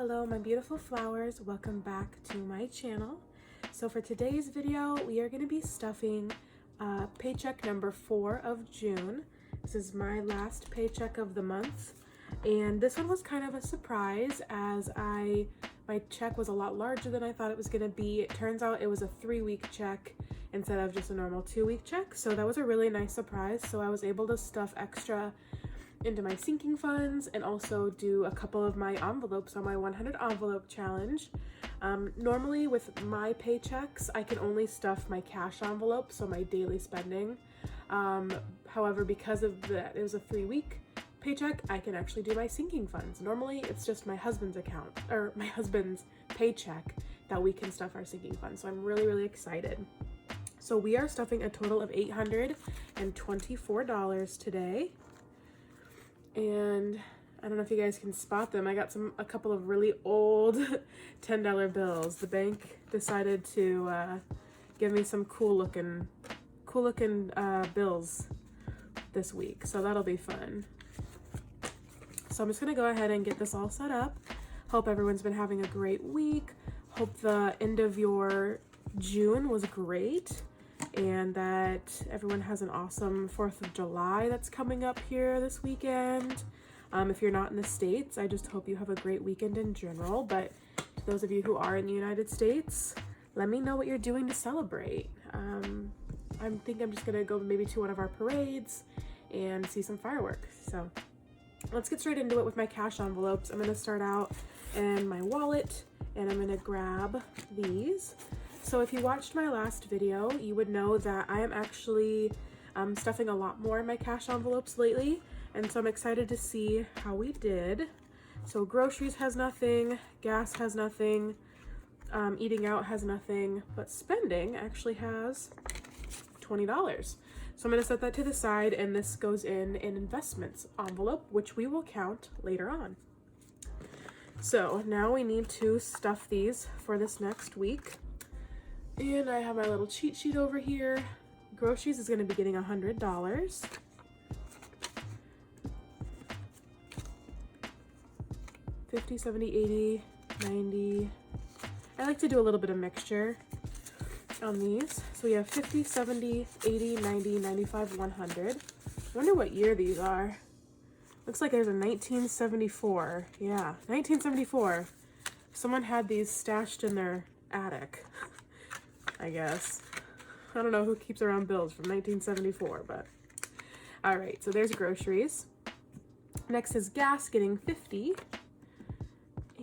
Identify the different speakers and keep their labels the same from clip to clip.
Speaker 1: Hello my beautiful flowers, welcome back to my channel. So for today's video we are going to be stuffing paycheck number 4 of June. This is my last paycheck of the month, and this one was kind of a surprise as my check was a lot larger than I thought it was going to be. It turns out it was a 3-week check instead of just a normal 2-week check, so that was a really nice surprise. So I was able to stuff extra into my sinking funds and also do a couple of my envelopes on my 100 envelope challenge. Normally with my paychecks, I can only stuff my cash envelope, so my daily spending. However, because of that, it was a 3-week paycheck, I can actually do my sinking funds. Normally it's just my husband's account or my husband's paycheck that we can stuff our sinking funds. So I'm really excited. So we are stuffing a total of $824 today. And I don't know if you guys can spot them. I got a couple of really old $10 bills. The bank decided to give me some cool looking bills this week, so that'll be fun. So I'm just gonna go ahead and get this all set up. Hope everyone's been having a great week. Hope the end of your June was great, and that everyone has an awesome 4th of July that's coming up here this weekend. If you're not in the States, I just hope you have a great weekend in general, but to those of you who are in the United States, let me know what you're doing to celebrate. I think I'm just gonna go maybe to one of our parades and see some fireworks. So let's get straight into it with my cash envelopes. I'm gonna start out in my wallet and I'm gonna grab these. So if you watched my last video, you would know that I am actually stuffing a lot more in my cash envelopes lately, and so I'm excited to see how we did. So groceries has nothing, gas has nothing, eating out has nothing, but spending actually has $20. So I'm gonna set that to the side, and this goes in an investments envelope, which we will count later on. So now we need to stuff these for this next week. And I have my little cheat sheet over here. Groceries is going to be getting $100. $50, $70, $80, $90. I like to do a little bit of mixture on these. So we have $50, $70, $80, $90, $95, $100. I wonder what year these are. Looks like there's a 1974. Yeah, 1974. Someone had these stashed in their attic, I guess. I don't know who keeps around bills from 1974, but all right, so there's groceries. Next is gas, getting $50,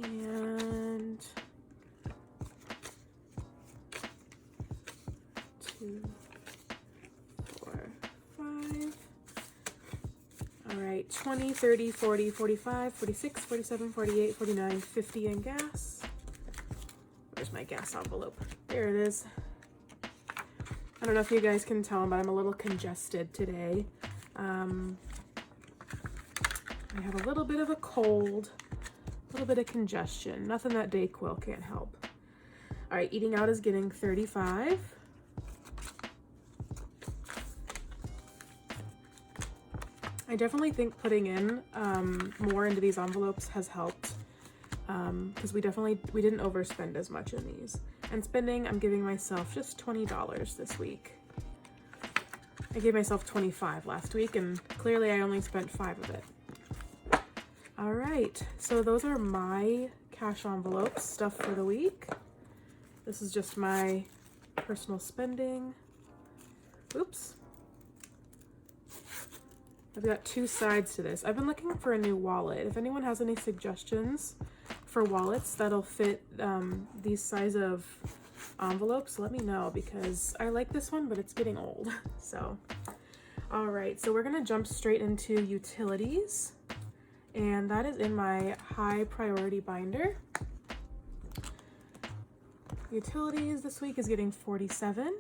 Speaker 1: and 2, 4, 5. All right, 20, 30, 40, 45, 46, 47, 48, 49, 50 in gas. Where's my gas envelope? There it is. I don't know if you guys can tell, but I'm a little congested today. I have a little bit of a cold, a little bit of congestion. Nothing that Dayquil can't help. All right, eating out is getting $35. I definitely think putting in more into these envelopes has helped, because we didn't overspend as much in these. And spending, I'm giving myself just $20 this week. I gave myself $25 last week, and clearly I only spent $5 of it. All right, so those are my cash envelopes stuffed for the week. This is just my personal spending. Oops. I've got 2 sides to this. I've been looking for a new wallet. If anyone has any suggestions for wallets that'll fit these size of envelopes, let me know, because I like this one, but it's getting old. So, all right, so we're gonna jump straight into utilities, and that is in my high priority binder. Utilities this week is getting $47.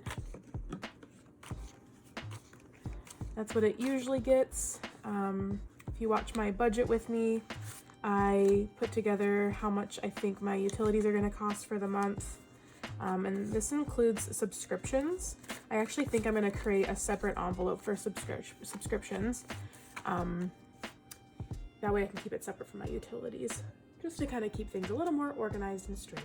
Speaker 1: That's what it usually gets. If you watch my budget with me, I put together how much I think my utilities are going to cost for the month, and this includes subscriptions. I actually think I'm going to create a separate envelope for subscriptions. That way I can keep it separate from my utilities. just to kind of keep things a little more organized and straight.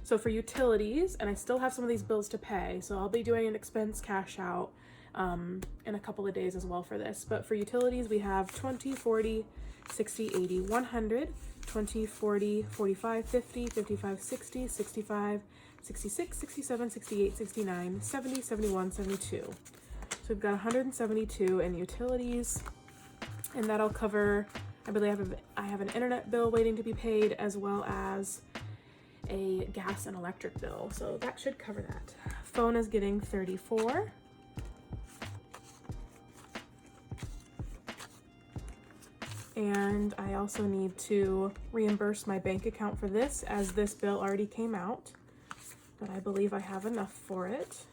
Speaker 1: So for utilities, and I still have some of these bills to pay, so I'll be doing an expense cash out in a couple of days as well for this. But for utilities, we have 20, 40, 60, 80, 100, 20, 40, 45, 50, 55, 60, 65, 66, 67, 68, 69, 70, 71, 72. So we've got 172 in utilities, and that'll cover, I believe I have an internet bill waiting to be paid, as well as a gas and electric bill. So that should cover that. Phone is getting 34. And I also need to reimburse my bank account for this, as this bill already came out, but I believe I have enough for it.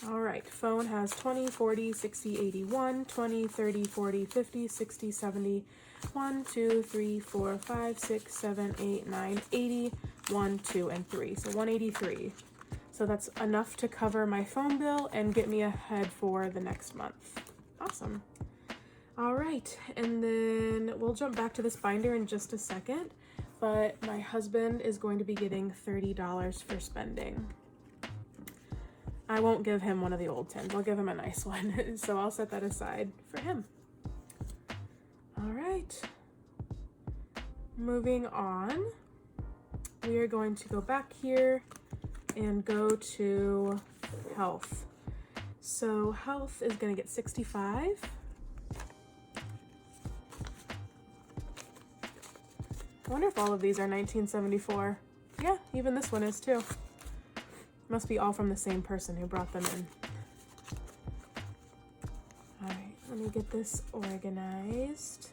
Speaker 1: All right, phone has 20, 40, 60, 81, 20, 30, 40, 50, 60, 70, 1, 2, 3, 4, 5, 6, 7, 8, 9, 80, 1, 2, and 3. So 183. So that's enough to cover my phone bill and get me ahead for the next month. Awesome. All right, and then we'll jump back to this binder in just a second, but my husband is going to be getting $30 for spending. I won't give him one of the old tins. I'll give him a nice one. So I'll set that aside for him. All right. Moving on, we are going to go back here and go to health. So health is going to get 65. I wonder if all of these are 1974. Yeah, even this one is too. Must be all from the same person who brought them in. All right, let me get this organized.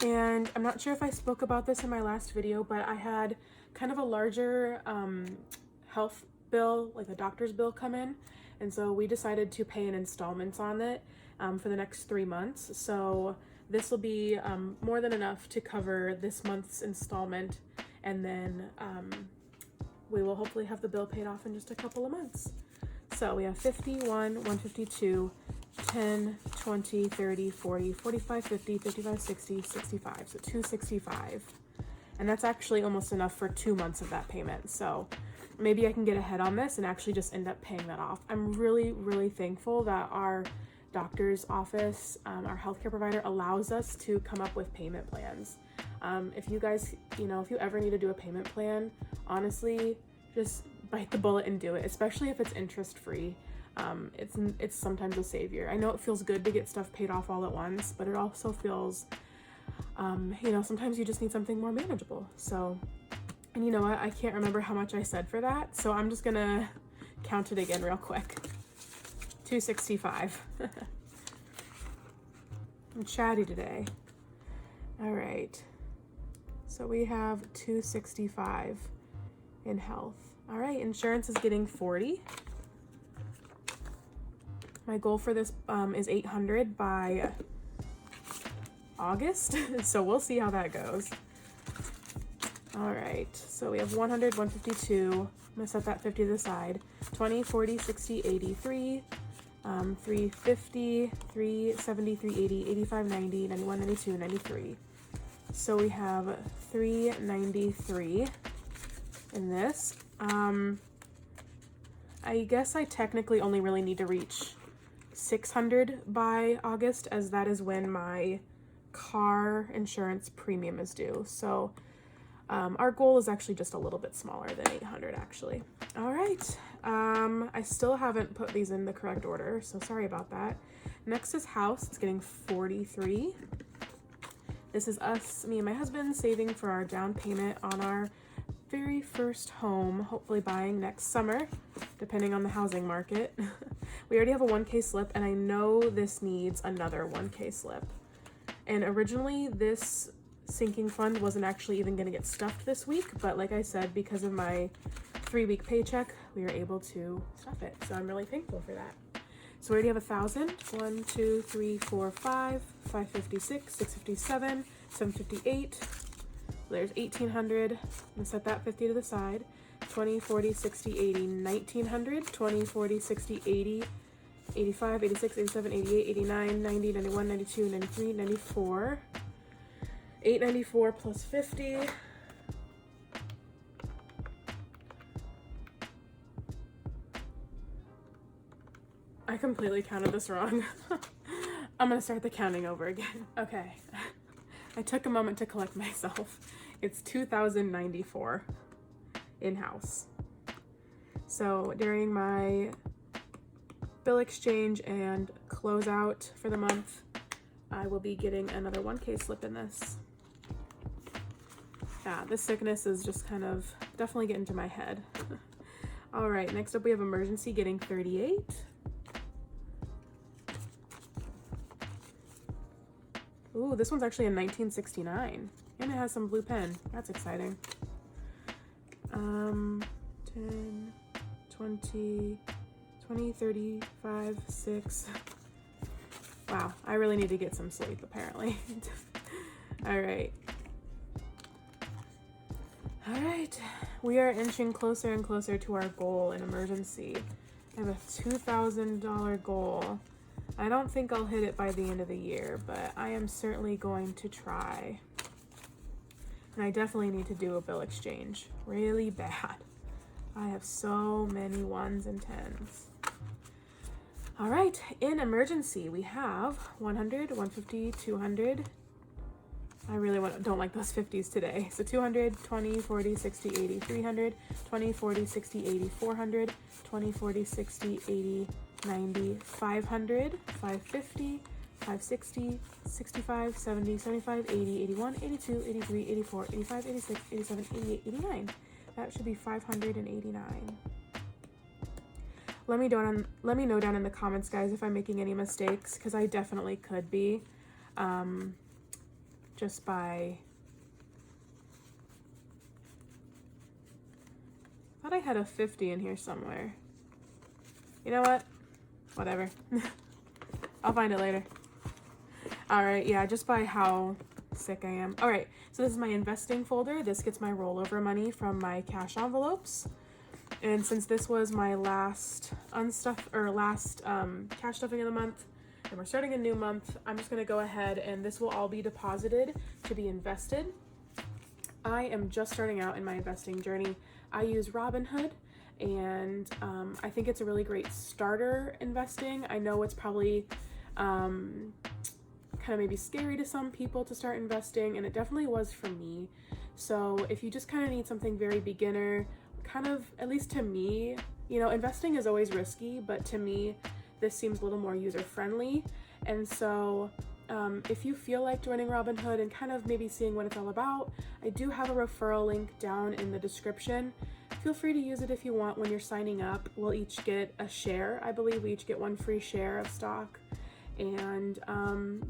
Speaker 1: And I'm not sure if I spoke about this in my last video, but I had kind of a larger health bill, like a doctor's bill, come in. And so we decided to pay in installments on it for the next 3 months. So this will be more than enough to cover this month's installment. And then we will hopefully have the bill paid off in just a couple of months. So we have 51, 152, 10, 20, 30, 40, 45, 50, 55, 60, 65. So 265. And that's actually almost enough for 2 months of that payment. So maybe I can get ahead on this and actually just end up paying that off. I'm really, really thankful that our doctor's office, our healthcare provider, allows us to come up with payment plans. If you guys, if you ever need to do a payment plan, honestly, just bite the bullet and do it, especially if it's interest free. It's sometimes a savior. I know it feels good to get stuff paid off all at once, but it also feels, sometimes you just need something more manageable. So, and you know what, I can't remember how much I said for that, so I'm just gonna count it again real quick. 265. I'm chatty today. All right. So we have 265 in health. All right, insurance is getting 40. My goal for this is 800 by August, so we'll see how that goes. All right, so we have 100, 152. I'm gonna set that 50 to the side. 20, 40, 60, 83, 350, 370, 380, 85, 90, 91, 92, 93. So we have 393 in this. I guess I technically only really need to reach 600 by August, as that is when my car insurance premium is due. So our goal is actually just a little bit smaller than 800 actually. All right, I still haven't put these in the correct order, so sorry about that. Next is house. It's getting 43. This is us, me and my husband, saving for our down payment on our very first home, hopefully buying next summer, depending on the housing market. We already have a 1K slip, and I know this needs another 1K slip. And originally, this sinking fund wasn't actually even going to get stuffed this week, but like I said, because of my 3-week paycheck, we were able to stuff it. So I'm really thankful for that. So we already have 1,000. 1, 2, 3, 4, 5, 556, 657, 758. There's 1,800. I'm gonna set that 50 to the side. 20, 40, 60, 80, 1,900. 20, 40, 60, 80, 85, 86, 87, 88, 89, 90, 91, 92, 93, 94. 894 plus 50. I completely counted this wrong. I'm gonna start the counting over again. Okay. I took a moment to collect myself. It's 2,094 in-house. So during my bill exchange and closeout for the month, I will be getting another 1K slip in this. Yeah, this sickness is just kind of definitely getting to my head. All right, next up we have emergency getting 38. Ooh, this one's actually in 1969. And it has some blue pen. That's exciting. 10, 20, 35, 6. Wow, I really need to get some sleep apparently. All right. All right, we are inching closer and closer to our goal in emergency. I have a $2,000 goal. I don't think I'll hit it by the end of the year, but I am certainly going to try. And I definitely need to do a bill exchange really bad. I have so many 1s and 10s. All right, in emergency, we have 100, 150, 200. I really don't like those 50s today. So 200, 20, 40, 60, 80, 300, 20, 40, 60, 80, 400, 20, 40, 60, 80, 90, 500, 550, 560, 65, 70, 75, 80, 81, 82, 83, 84, 85, 86, 87, 88, 89. That should be 589. Let me know down in the comments, guys, if I'm making any mistakes, because I definitely could be. Just by... I thought I had a 50 in here somewhere. You know what? Whatever. I'll find it later. Alright, yeah, just by how sick I am. Alright, so this is my investing folder. This gets my rollover money from my cash envelopes. And since this was my last cash stuffing of the month, and we're starting a new month, I'm just gonna go ahead and this will all be deposited to be invested. I am just starting out in my investing journey. I use Robinhood, and I think it's a really great starter investing. I know it's probably kind of maybe scary to some people to start investing, and it definitely was for me. So if you just kind of need something very beginner, kind of, at least to me, you know, investing is always risky, but to me, this seems a little more user-friendly. And so if you feel like joining Robinhood and kind of maybe seeing what it's all about, I do have a referral link down in the description. Feel free to use it if you want. When you're signing up, we'll each get a share. I believe we each get 1 free share of stock. And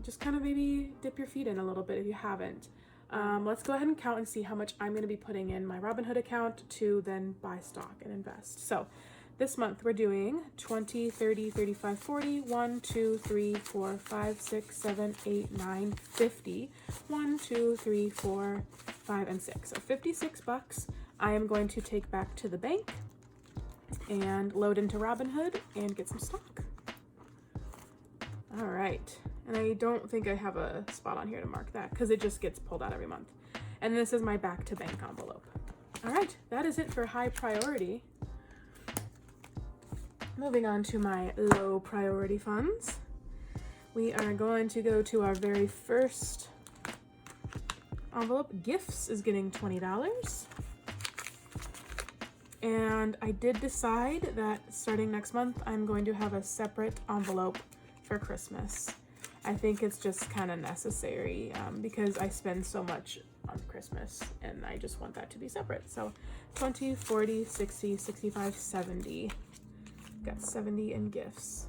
Speaker 1: just kind of maybe dip your feet in a little bit if you haven't. Let's go ahead and count and see how much I'm going to be putting in my Robinhood account to then buy stock and invest. So this month we're doing 20, 30, 35, 40, 1, 2, 3, 4, 5, 6, 7, 8, 9, 50. 1, 2, 3, 4, 5, and 6. So 56 bucks I am going to take back to the bank and load into Robinhood and get some stock. All right, and I don't think I have a spot on here to mark that because it just gets pulled out every month. And this is my back to bank envelope. All right, that is it for high priority. Moving on to my low priority funds. We are going to go to our very first envelope. Gifts is getting $20. And I did decide that starting next month, I'm going to have a separate envelope for Christmas. I think it's just kind of necessary because I spend so much on Christmas and I just want that to be separate. So 20, 40, 60, 65, 70. Got 70 in gifts.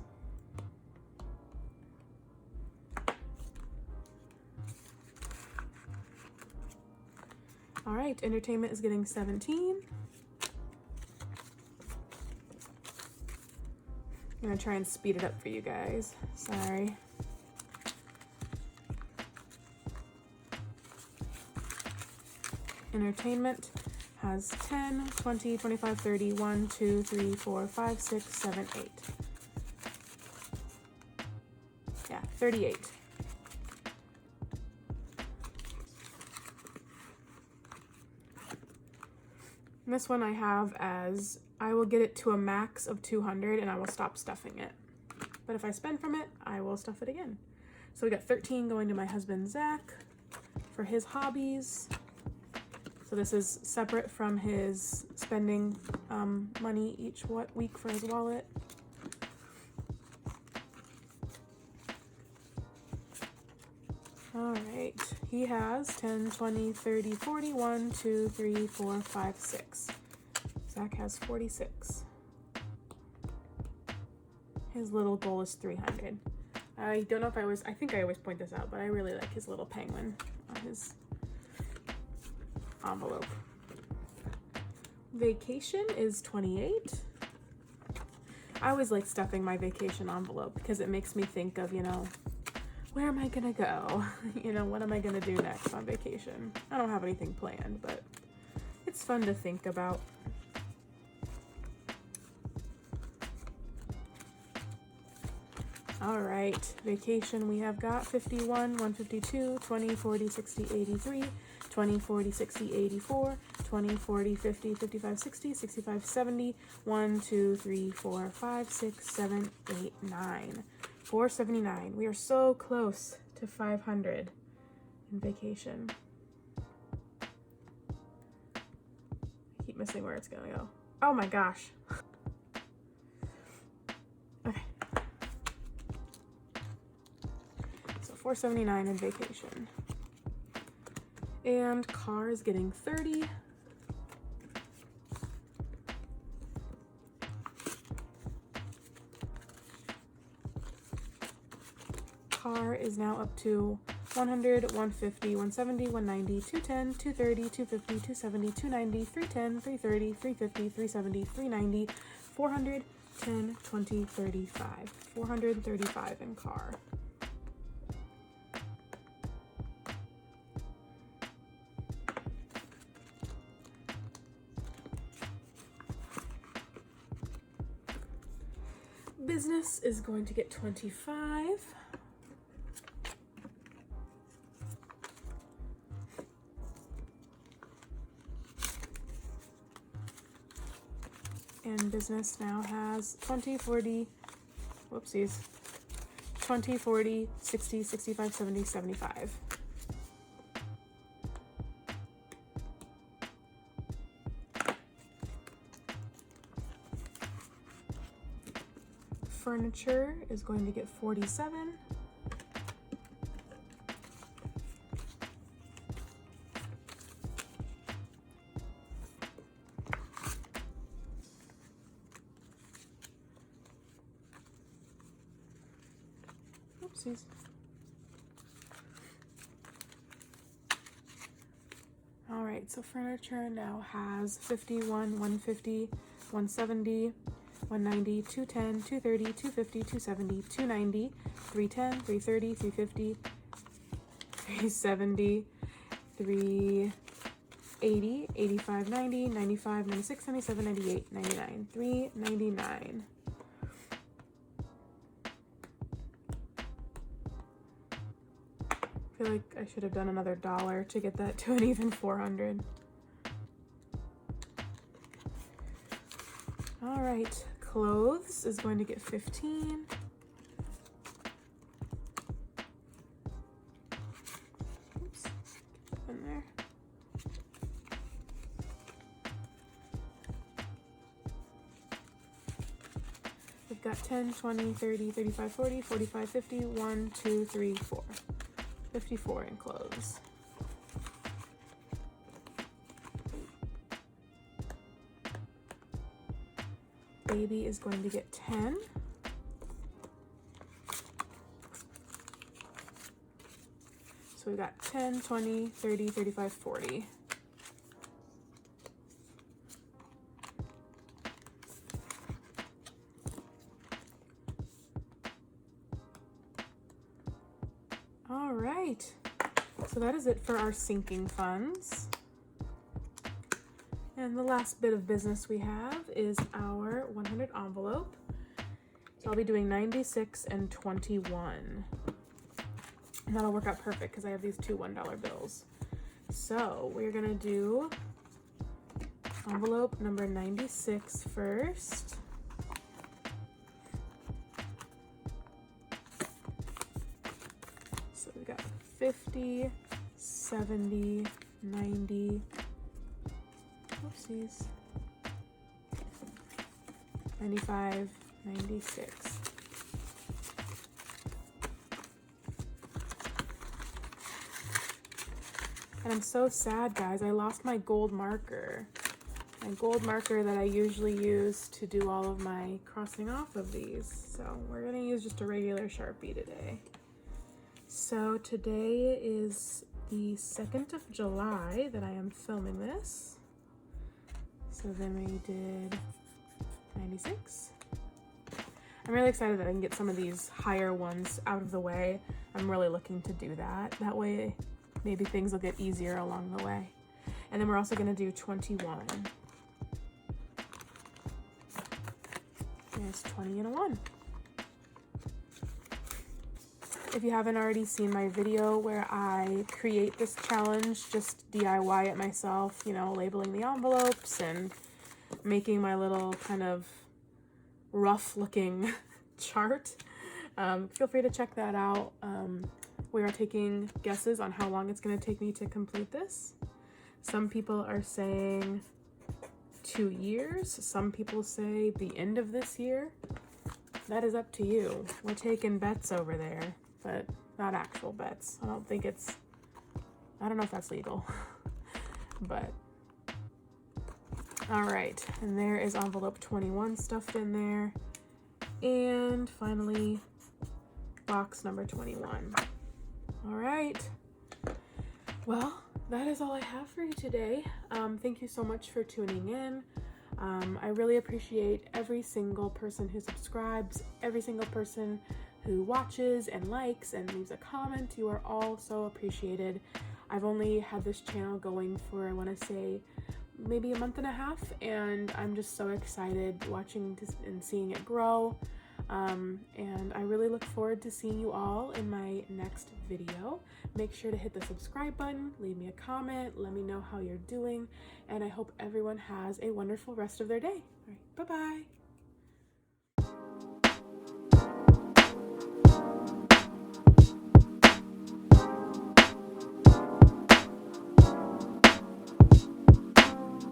Speaker 1: All right, entertainment is getting 17. I'm gonna try and speed it up for you guys. Sorry. Entertainment has 10, 20, 25, 30, 1, 2, 3, 4, 5, 6, 7, 8. 38. And this one I have as I will get it to a max of 200 and I will stop stuffing it. But if I spend from it, I will stuff it again. So we got 13 going to my husband, Zach, for his hobbies. So this is separate from his spending money each week for his wallet. All right, he has 10, 20, 30, 40, 1, 2, 3, 4, 5, 6. Zach has 46. His little goal is 300. I don't know if I think I always point this out, but I really like his little penguin on his envelope. Vacation is 28. I always like stuffing my vacation envelope because it makes me think of, where am I gonna go? What am I gonna do next on vacation? I don't have anything planned, but it's fun to think about. All right, vacation we have got 51, 152, 20, 40, 60, 83, 20, 40, 60, 84, 20, 40, 50, 55, 60, 65, 70, 1, 2, 3, 4, 5, 6, 7, 8, 9. 479. We are so close to 500 in vacation. I keep missing where it's gonna go. Oh my gosh. Okay. So 479 in vacation. And car is getting 30. Car is now up to 100, 150, 170, 190, 210, 230, 250, 270, 290, 310, 330, 350, 370, 390, 400, 10, 20, 35. 435 in car. Business is going to get 25. And business now has 20, 40, whoopsies, 20, 40, 60, 65, 70, 75. Furniture is going to get 47. Oopsies. All right, so furniture now has 51, 150, 170, 190, 210, 230, 250, 270, 290, 310, 330, 350, 370, 380, 85, 90, 95, 96, 97, 98, 99, 399. I feel like I should have done another $1 to get that to an even 400. All right, clothes is going to get 15. Oops, get that in there. We've got 10, 20, 30, 35, 40, 45, 50, 1, 2, 3, 4. 54 in clothes. Baby is going to get 10. So we've got 10, 20, 30, 35, 40. All right. So that is it for our sinking funds. And the last bit of business we have is our 100 envelope. So I'll be doing 96 and 21. And that'll work out perfect because I have these two $1 bills. So we're gonna do envelope number 96 first. So we got 50, 70, 90, oopsies, 95, 96. And I'm so sad, guys. I lost my gold marker. My gold marker that I usually use to do all of my crossing off of these. So we're gonna use just a regular Sharpie today. So today is the 2nd of July that I am filming this. So then we did 96. I'm really excited that I can get some of these higher ones out of the way. I'm really looking to do that. That way, maybe things will get easier along the way. And then we're also gonna do 21. There's 20 and a 1. If you haven't already seen my video where I create this challenge, just DIY it myself, you know, labeling the envelopes and making my little kind of rough looking chart, feel free to check that out. We are taking guesses on how long it's going to take me to complete this. Some people are saying 2 years. Some people say the end of this year. That is up to you. We're taking bets over there, but not actual bets. I don't know if that's legal, but all right. And there is envelope 21 stuffed in there. And finally, box number 21. All right. Well, that is all I have for you today. Thank you so much for tuning in. I really appreciate every single person who subscribes, every single person who watches and likes and leaves a comment. You are all so appreciated. I've only had this channel going for, I want to say, maybe a month and a half, and I'm just so excited watching and seeing it grow. And I really look forward to seeing you all in my next video. Make sure to hit the subscribe button, leave me a comment, let me know how you're doing, and I hope everyone has a wonderful rest of their day. All right, bye-bye.